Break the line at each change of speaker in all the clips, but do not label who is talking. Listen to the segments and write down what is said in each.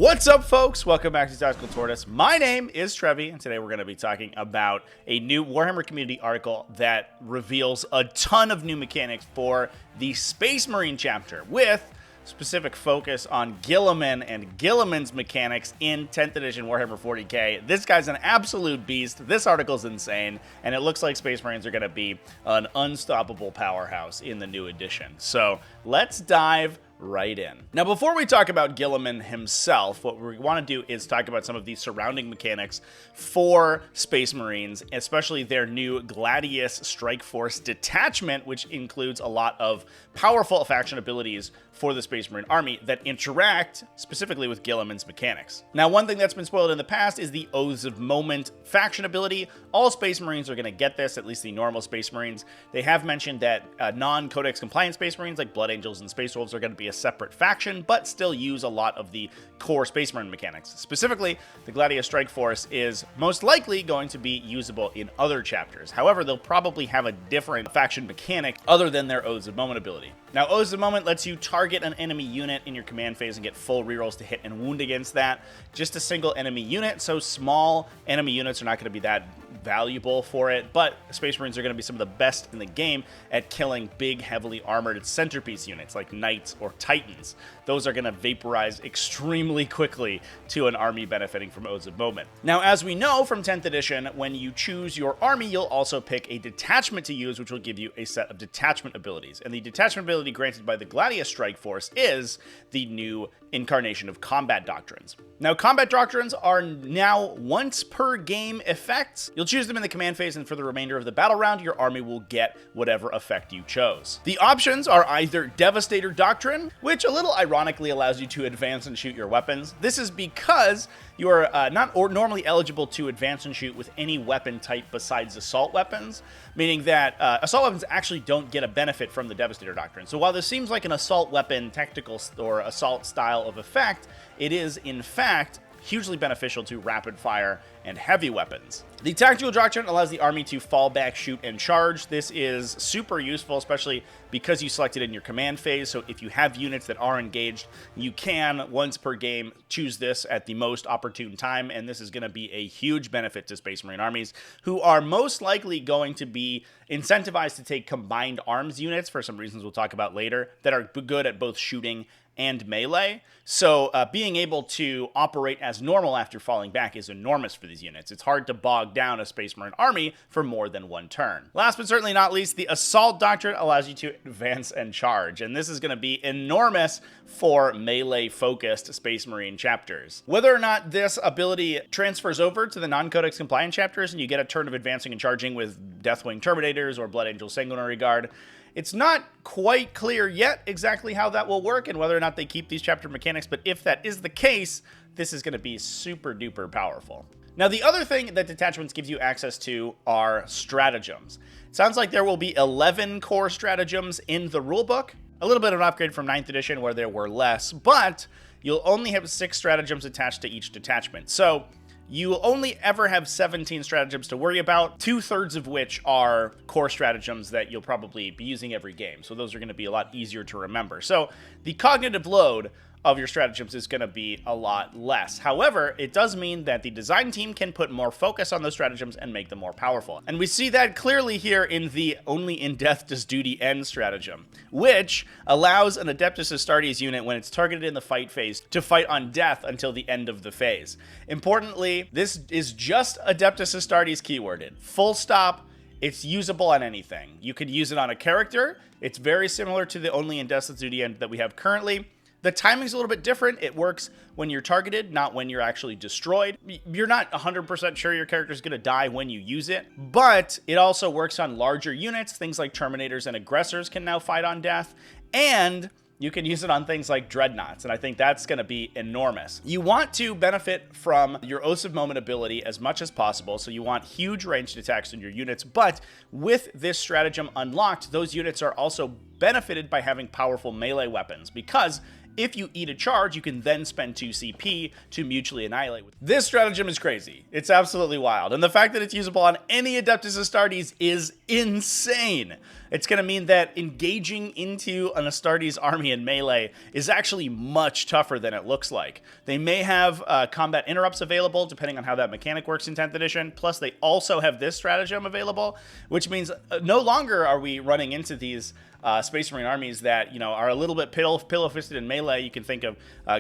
What's up, folks? Welcome back to Tactical Tortoise. My name is Trevi, and today we're going to be talking about a new Warhammer community article that reveals a ton of new mechanics for the Space Marine chapter, with specific focus on Guilliman and Guilliman's mechanics in 10th edition Warhammer 40k. This guy's an absolute beast. This article's insane, and it looks like Space Marines are going to be an unstoppable powerhouse in the new edition. So let's dive right in. Now, before we talk about Guilliman himself, what we want to do is talk about some of the surrounding mechanics for Space Marines, especially their new Gladius Strike Force detachment, which includes a lot of powerful faction abilities for the Space Marine army that interact specifically with Guilliman's mechanics. Now, one thing that's been spoiled in the past is the Oaths of Moment faction ability. All Space Marines are going to get this, at least the normal Space Marines. They have mentioned that non-Codex compliant Space Marines like Blood Angels and Space Wolves are going to be a separate faction, but still use a lot of the core Space Marine mechanics. Specifically, the Gladius Strike Force is most likely going to be usable in other chapters. However, they'll probably have a different faction mechanic other than their Oaths of Moment ability. Now, Oaths of Moment lets you target an enemy unit in your command phase and get full rerolls to hit and wound against that. Just a single enemy unit, so small enemy units are not going to be that valuable for it, but Space Marines are going to be some of the best in the game at killing big, heavily armored centerpiece units like Knights or Titans. Those are going to vaporize extremely quickly to an army benefiting from Oaths of Moment. Now, as we know from 10th edition, when you choose your army, you'll also pick a detachment to use, which will give you a set of detachment abilities. And the detachment ability granted by the Gladius Strike Force is the new incarnation of combat doctrines. Now, combat doctrines are now once per game effects. You'll choose them in the command phase, and for the remainder of the battle round, your army will get whatever effect you chose. The options are either Devastator Doctrine, which a little ironically allows you to advance and shoot your weapons. This is because you are not normally eligible to advance and shoot with any weapon type besides assault weapons, meaning that assault weapons actually don't get a benefit from the Devastator Doctrine. So while this seems like an assault weapon tactical or assault style of effect, it is in fact hugely beneficial to rapid fire and heavy weapons. The Tactical Doctrine allows the army to fall back, shoot, and charge. This is super useful, especially because you selected in your command phase. So if you have units that are engaged, you can, once per game, choose this at the most opportune time. And this is going to be a huge benefit to Space Marine armies, who are most likely going to be incentivized to take combined arms units for some reasons we'll talk about later that are good at both shooting and melee. So being able to operate as normal after falling back is enormous for these units. It's hard to bog down a Space Marine army for more than one turn. Last but certainly not least, the Assault Doctrine allows you to advance and charge, and this is going to be enormous for melee-focused Space Marine chapters. Whether or not this ability transfers over to the non-Codex compliant chapters and you get a turn of advancing and charging with Deathwing Terminators or Blood Angel Sanguinary Guard, it's not quite clear yet exactly how that will work and whether or not they keep these chapter mechanics, but if that is the case, this is going to be super duper powerful. Now, the other thing that detachments gives you access to are stratagems. It sounds like there will be 11 core stratagems in the rulebook, a little bit of an upgrade from 9th edition where there were less, but you'll only have 6 stratagems attached to each detachment. So you only ever have 17 stratagems to worry about, 2/3 of which are core stratagems that you'll probably be using every game. So those are going to be a lot easier to remember. So the cognitive load of your stratagems is going to be a lot less. However, it does mean that the design team can put more focus on those stratagems and make them more powerful. And we see that clearly here in the Only in Death Does Duty End stratagem, which allows an Adeptus Astartes unit, when it's targeted in the fight phase, to fight on death until the end of the phase. Importantly, this is just Adeptus Astartes keyworded. Full stop. It's usable on anything. You could use it on a character. It's very similar to the Only in Death Does Duty End that we have currently. The timing's a little bit different. It works when you're targeted, not when you're actually destroyed. You're not 100% sure your character's going to die when you use it, but it also works on larger units. Things like Terminators and Aggressors can now fight on death, and you can use it on things like Dreadnoughts, and I think that's going to be enormous. You want to benefit from your Oaths of Moment ability as much as possible, so you want huge ranged attacks in your units, but with this stratagem unlocked, those units are also benefited by having powerful melee weapons, because If you eat a charge, you can then spend 2 CP to mutually annihilate. This stratagem is crazy. It's absolutely wild. And the fact that it's usable on any Adeptus Astartes is insane. It's going to mean that engaging into an Astartes army in melee is actually much tougher than it looks like. They may have combat interrupts available, depending on how that mechanic works in 10th edition. Plus, they also have this stratagem available, which means no longer are we running into these Space Marine armies that, you know, are a little bit pillow-fisted in melee. You can think of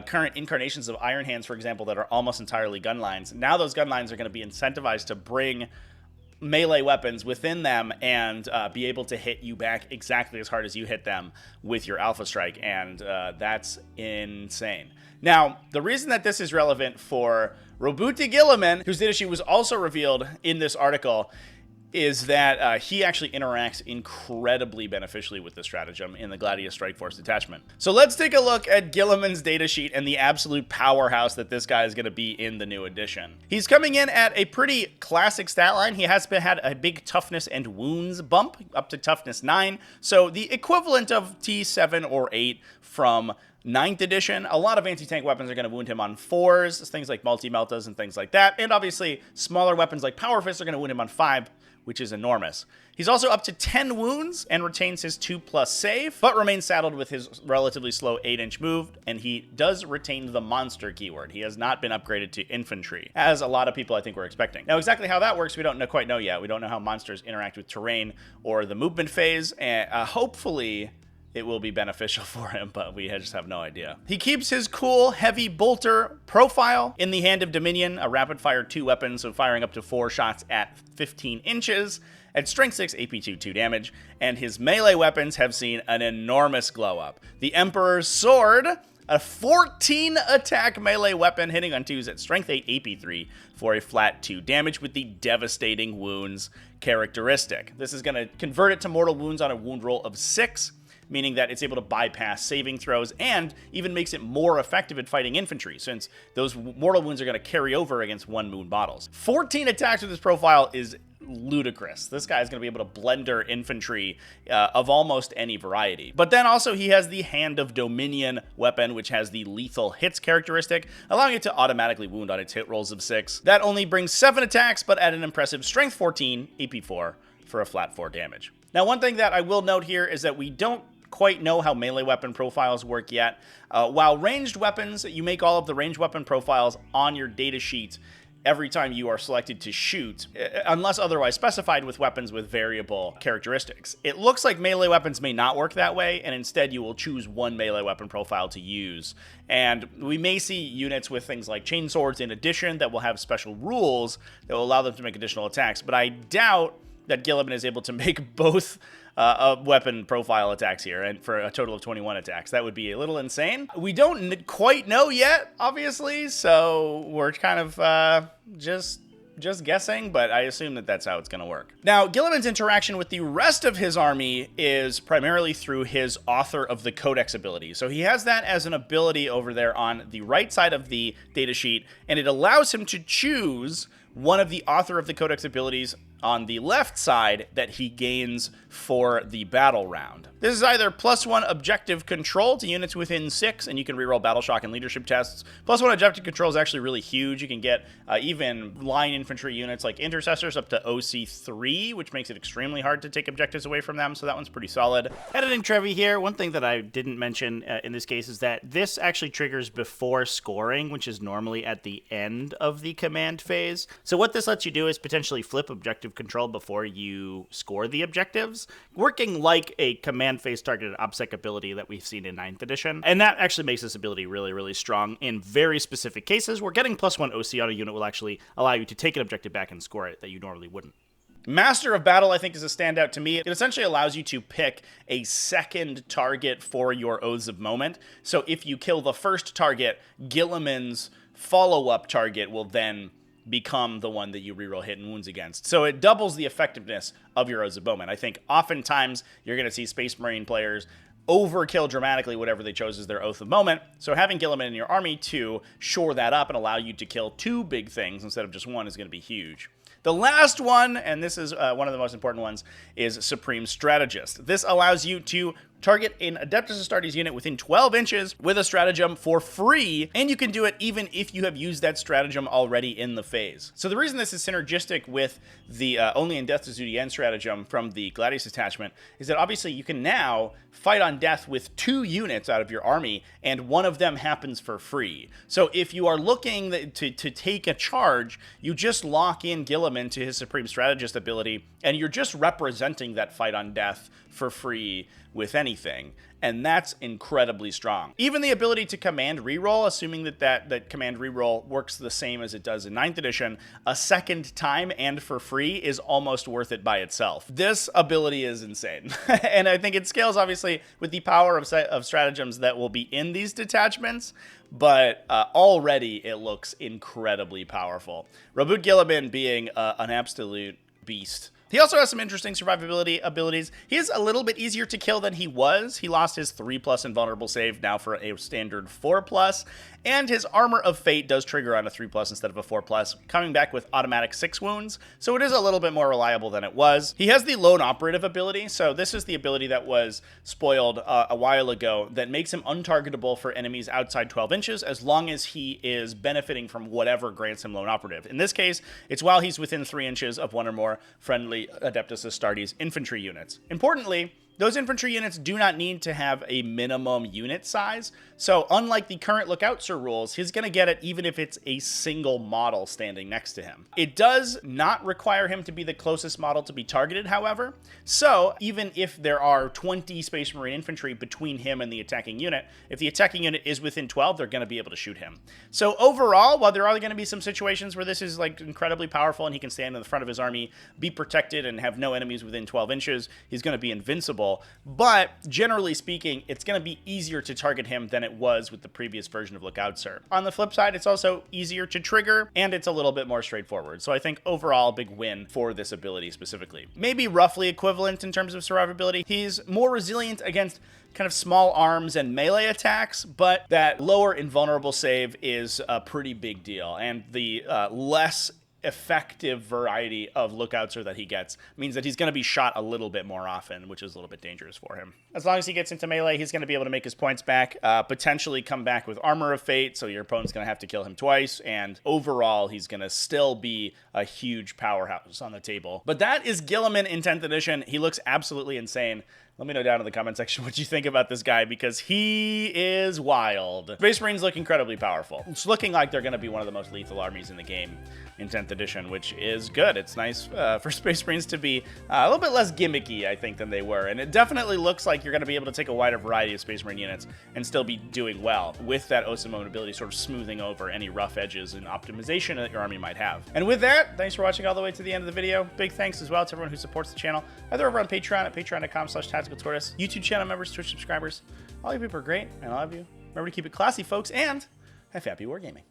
current incarnations of Iron Hands, for example, that are almost entirely gun lines. Now those gun lines are going to be incentivized to bring melee weapons within them and be able to hit you back exactly as hard as you hit them with your Alpha Strike, and that's insane. Now, the reason that this is relevant for Roboute Guilliman, whose data sheet was also revealed in this article, is that he actually interacts incredibly beneficially with this stratagem in the Gladius Strike Force detachment. So let's take a look at Guilliman's datasheet and the absolute powerhouse that this guy is going to be in the new edition. He's coming in at a pretty classic stat line. He has had a big toughness and wounds bump up to toughness 9, so the equivalent of T7 or 8 from 9th edition. A lot of anti-tank weapons are going to wound him on 4s, things like multi-meltas and things like that, and obviously smaller weapons like Power Fists are going to wound him on 5, which is enormous. He's also up to 10 wounds and retains his 2+ save, but remains saddled with his relatively slow 8-inch move, and he does retain the monster keyword. He has not been upgraded to infantry, as a lot of people I think were expecting. Now, exactly how that works, we don't quite know yet. We don't know how monsters interact with terrain or the movement phase, and hopefully it will be beneficial for him, but we just have no idea. He keeps his cool, heavy bolter profile in the Hand of Dominion, a rapid-fire 2 weapon, so firing up to 4 shots at 15 inches, at strength 6, AP 2 damage, and his melee weapons have seen an enormous glow-up. The Emperor's Sword, a 14 attack melee weapon hitting on 2s at strength 8, AP 3 for a flat 2 damage with the devastating wounds characteristic. This is going to convert it to mortal wounds on a wound roll of 6, meaning that it's able to bypass saving throws and even makes it more effective at fighting infantry, since those mortal wounds are going to carry over against 1 wound models. 14 attacks with this profile is ludicrous. This guy is going to be able to blender infantry of almost any variety. But then also he has the Hand of Dominion weapon, which has the lethal hits characteristic, allowing it to automatically wound on its hit rolls of 6. That only brings 7 attacks, but at an impressive strength 14, AP 4 for a flat 4 damage. Now, one thing that I will note here is that we don't quite know how melee weapon profiles work yet. While ranged weapons, you make all of the ranged weapon profiles on your data sheet every time you are selected to shoot, unless otherwise specified with weapons with variable characteristics. It looks like melee weapons may not work that way, and instead you will choose one melee weapon profile to use. And we may see units with things like chainswords in addition that will have special rules that will allow them to make additional attacks, but I doubt that Guilliman is able to make both weapon profile attacks here, and for a total of 21 attacks. That would be a little insane. We don't quite know yet, obviously, so we're kind of just guessing, but I assume that that's how it's going to work. Now, Guilliman's interaction with the rest of his army is primarily through his Author of the Codex ability. So he has that as an ability over there on the right side of the datasheet, and it allows him to choose one of the Author of the Codex abilities on the left side that he gains for the battle round. This is either +1 objective control to units within 6, and you can reroll battle shock and leadership tests. +1 objective control is actually really huge. You can get even line infantry units like intercessors up to OC3, which makes it extremely hard to take objectives away from them, so that one's pretty solid. Editing Trevi here. One thing that I didn't mention in this case is that this actually triggers before scoring, which is normally at the end of the command phase. So what this lets you do is potentially flip objective control before you score the objectives, working like a command phase targeted OBSEC ability that we've seen in 9th edition. And that actually makes this ability really, really strong in very specific cases where getting +1 OC on a unit will actually allow you to take an objective back and score it that you normally wouldn't. Master of Battle, I think, is a standout to me. It essentially allows you to pick a second target for your Oaths of Moment. So if you kill the first target, Guilliman's follow-up target will then become the one that you reroll hit and wounds against. So it doubles the effectiveness of your Oaths of Moment. I think oftentimes you're going to see Space Marine players overkill dramatically whatever they chose as their Oath of Moment. So having Guilliman in your army to shore that up and allow you to kill 2 big things instead of just 1 is going to be huge. The last one, and this is one of the most important ones, is Supreme Strategist. This allows you to Target an Adeptus Astartes unit within 12 inches with a stratagem for free, and you can do it even if you have used that stratagem already in the phase. So the reason this is synergistic with the Only in Death Does Duty End stratagem from the Gladius attachment is that obviously you can now fight on death with 2 units out of your army, and one of them happens for free. So if you are looking to take a charge, you just lock in Guilliman to his Supreme Strategist ability, and you're just representing that fight on death for free with anything, and that's incredibly strong. Even the ability to command reroll, assuming that command reroll works the same as it does in 9th edition, a second time and for free is almost worth it by itself. This ability is insane, and I think it scales obviously with the power of stratagems that will be in these detachments, but already it looks incredibly powerful. Rabut Guilliman being an absolute beast. He also has some interesting survivability abilities. He is a little bit easier to kill than he was. He lost his 3+ invulnerable save now for a standard 4+, and his Armor of Fate does trigger on a 3+ instead of a 4+, coming back with automatic 6 wounds, so it is a little bit more reliable than it was. He has the Lone Operative ability, so this is the ability that was spoiled a while ago that makes him untargetable for enemies outside 12 inches as long as he is benefiting from whatever grants him Lone Operative. In this case, it's while he's within 3 inches of 1 or more friendly Adeptus Astartes infantry units. Importantly, those infantry units do not need to have a minimum unit size, so unlike the current Lookout Sir rules, he's going to get it even if it's a single model standing next to him. It does not require him to be the closest model to be targeted, however, so even if there are 20 Space Marine infantry between him and the attacking unit, if the attacking unit is within 12, they're going to be able to shoot him. So overall, while there are going to be some situations where this is like incredibly powerful and he can stand in the front of his army, be protected, and have no enemies within 12 inches, he's going to be invincible. But generally speaking, it's going to be easier to target him than it was with the previous version of Lookout Sir. On the flip side, it's also easier to trigger, and it's a little bit more straightforward. So I think overall, big win for this ability specifically. Maybe roughly equivalent in terms of survivability. He's more resilient against kind of small arms and melee attacks, but that lower invulnerable save is a pretty big deal, and the less effective variety of Lookout Sir that he gets means that he's going to be shot a little bit more often, which is a little bit dangerous for him. As long as he gets into melee, he's going to be able to make his points back, potentially come back with Armor of Fate, so your opponent's going to have to kill him twice, and overall, he's going to still be a huge powerhouse on the table. But that is Guilliman in 10th edition. He looks absolutely insane. Let me know down in the comment section what you think about this guy, because he is wild. Space Marines look incredibly powerful. It's looking like they're going to be one of the most lethal armies in the game in 10th edition, which is good. It's nice for Space Marines to be a little bit less gimmicky, I think, than they were. And it definitely looks like you're going to be able to take a wider variety of Space Marine units and still be doing well with that Osimone ability sort of smoothing over any rough edges and optimization that your army might have. And with that, thanks for watching all the way to the end of the video. Big thanks as well to everyone who supports the channel, either over on Patreon at patreon.com/TacticalTortoise, YouTube channel members, Twitch subscribers. All you people are great, and I love you. Remember to keep it classy, folks, and have happy wargaming.